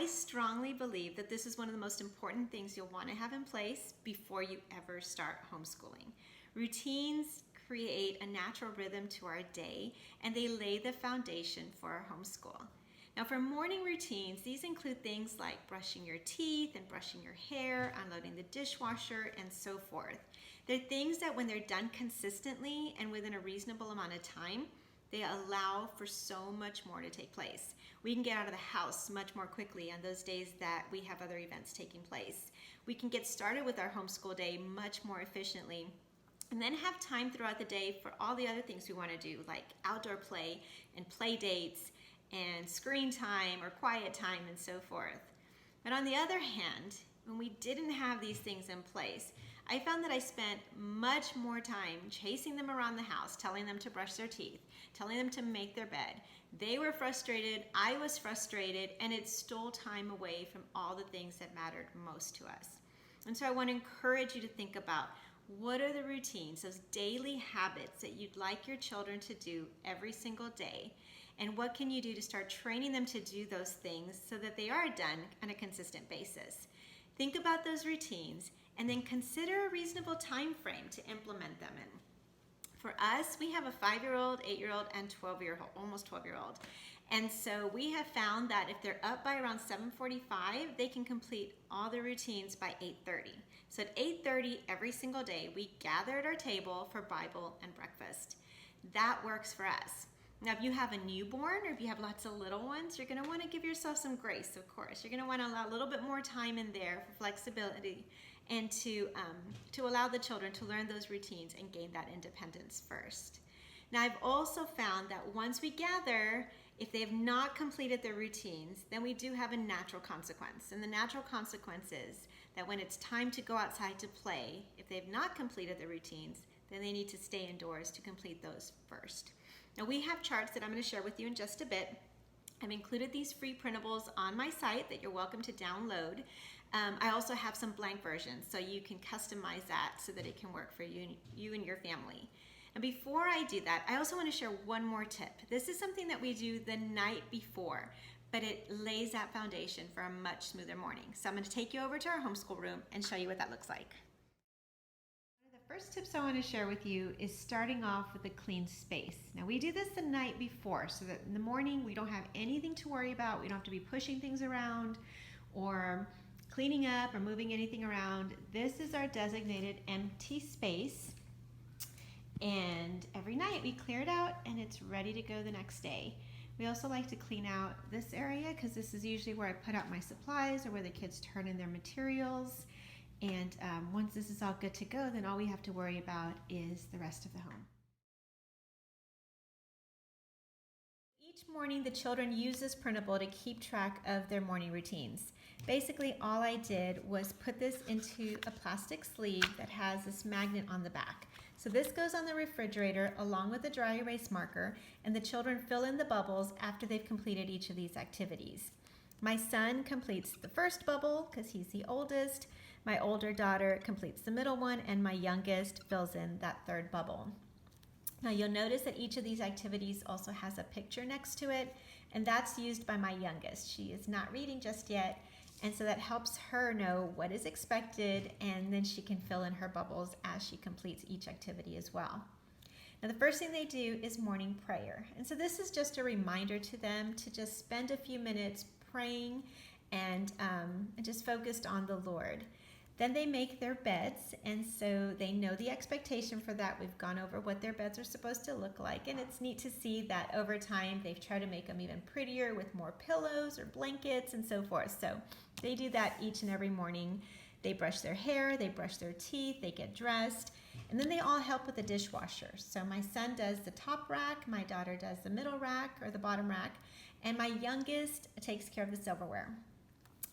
I strongly believe that this is one of the most important things you'll want to have in place before you ever start homeschooling. Routines create a natural rhythm to our day, and they lay the foundation for our homeschool. Now, for morning routines, these include things like brushing your teeth and brushing your hair, unloading the dishwasher, and so forth. They're things that when they're done consistently and within a reasonable amount of time, they allow for so much more to take place. We can get out of the house much more quickly on those days that we have other events taking place. We can get started with our homeschool day much more efficiently, and then have time throughout the day for all the other things we want to do, like outdoor play and play dates and screen time or quiet time and so forth. But on the other hand, when we didn't have these things in place, I found that I spent much more time chasing them around the house, telling them to brush their teeth, telling them to make their bed. They were frustrated, I was frustrated, and it stole time away from all the things that mattered most to us. And so I want to encourage you to think about, what are the routines, those daily habits that you'd like your children to do every single day? And what can you do to start training them to do those things so that they are done on a consistent basis? Think about those routines and then consider a reasonable time frame to implement them in. For us, we have a 5-year-old, 8-year-old, and 12-year-old, almost 12-year-old. And so we have found that if they're up by around 7:45, they can complete all the routines by 8:30. So at 8:30 every single day, we gather at our table for Bible and breakfast. That works for us. Now, if you have a newborn or if you have lots of little ones, you're going to want to give yourself some grace, of course. You're going to want to allow a little bit more time in there for flexibility and to allow the children to learn those routines and gain that independence first. Now, I've also found that once we gather, if they have not completed their routines, then we do have a natural consequence. And the natural consequence is that when it's time to go outside to play, if they've not completed their routines, then they need to stay indoors to complete those first. Now, we have charts that I'm going to share with you in just a bit. I've included these free printables on my site that you're welcome to download. I also have some blank versions, so you can customize that so that it can work for you and your family. And before I do that, I also want to share one more tip. This is something that we do the night before, but it lays that foundation for a much smoother morning. So I'm going to take you over to our homeschool room and show you what that looks like. The first tips I want to share with you is starting off with a clean space. Now, we do this the night before so that in the morning we don't have anything to worry about. We don't have to be pushing things around or cleaning up or moving anything around. This is our designated empty space. And every night we clear it out and it's ready to go the next day. We also like to clean out this area because this is usually where I put out my supplies or where the kids turn in their materials. And once this is all good to go, then all we have to worry about is the rest of the home. Each morning, the children use this printable to keep track of their morning routines. Basically, all I did was put this into a plastic sleeve that has this magnet on the back. So this goes on the refrigerator along with a dry erase marker, and the children fill in the bubbles after they've completed each of these activities. My son completes the first bubble because he's the oldest. My older daughter completes the middle one, and my youngest fills in that third bubble. Now, you'll notice that each of these activities also has a picture next to it, and that's used by my youngest. She is not reading just yet, and so that helps her know what is expected, and then she can fill in her bubbles as she completes each activity as well. Now, the first thing they do is morning prayer, and so this is just a reminder to them to just spend a few minutes praying and just focused on the Lord. Then they make their beds, and so they know the expectation for that. We've gone over what their beds are supposed to look like, and it's neat to see that over time they've tried to make them even prettier with more pillows or blankets and so forth. So they do that each and every morning. They brush their hair, they brush their teeth, they get dressed, and then they all help with the dishwasher. So my son does the top rack, my daughter does the middle rack or the bottom rack, and my youngest takes care of the silverware.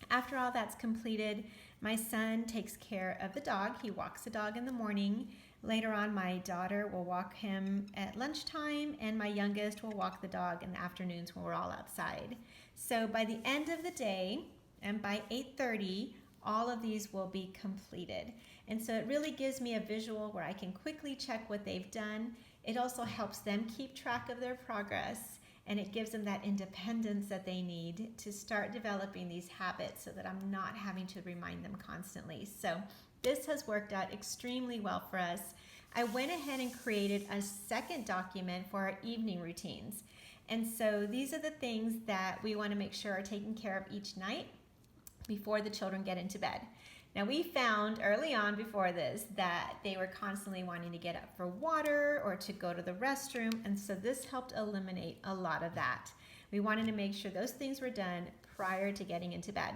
After all that's completed, my son takes care of the dog. He walks the dog in the morning. Later on, my daughter will walk him at lunchtime, and my youngest will walk the dog in the afternoons when we're all outside. So by the end of the day, and by 8:30, all of these will be completed. And so it really gives me a visual where I can quickly check what they've done. It also helps them keep track of their progress, and it gives them that independence that they need to start developing these habits so that I'm not having to remind them constantly. So this has worked out extremely well for us. I went ahead and created a second document for our evening routines. And so these are the things that we want to make sure are taken care of each night before the children get into bed. Now, we found early on before this that they were constantly wanting to get up for water or to go to the restroom, and so this helped eliminate a lot of that. We wanted to make sure those things were done prior to getting into bed.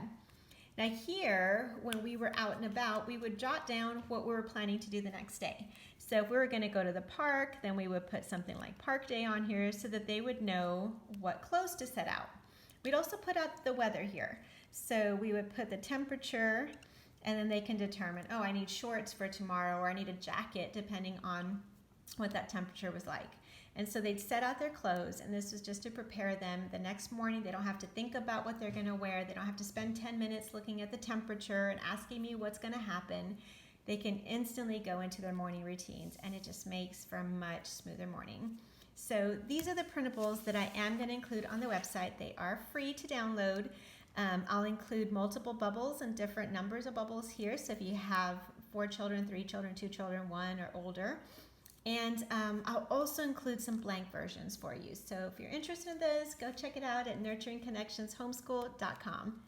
Now here, when we were out and about, we would jot down what we were planning to do the next day. So if we were going to go to the park, then we would put something like park day on here so that they would know what clothes to set out. We'd also put up the weather here. So we would put the temperature, and then they can determine, oh, I need shorts for tomorrow, or I need a jacket, depending on what that temperature was like. And so they'd set out their clothes, and this was just to prepare them. The next morning, they don't have to think about what they're gonna wear. They don't have to spend 10 minutes looking at the temperature and asking me what's gonna happen. They can instantly go into their morning routines, and it just makes for a much smoother morning. So these are the printables that I am gonna include on the website. They are free to download. I'll include multiple bubbles and different numbers of bubbles here. So if you have 4 children, 3 children, 2 children, 1 or older. And I'll also include some blank versions for you. So if you're interested in this, go check it out at nurturingconnectionshomeschool.com.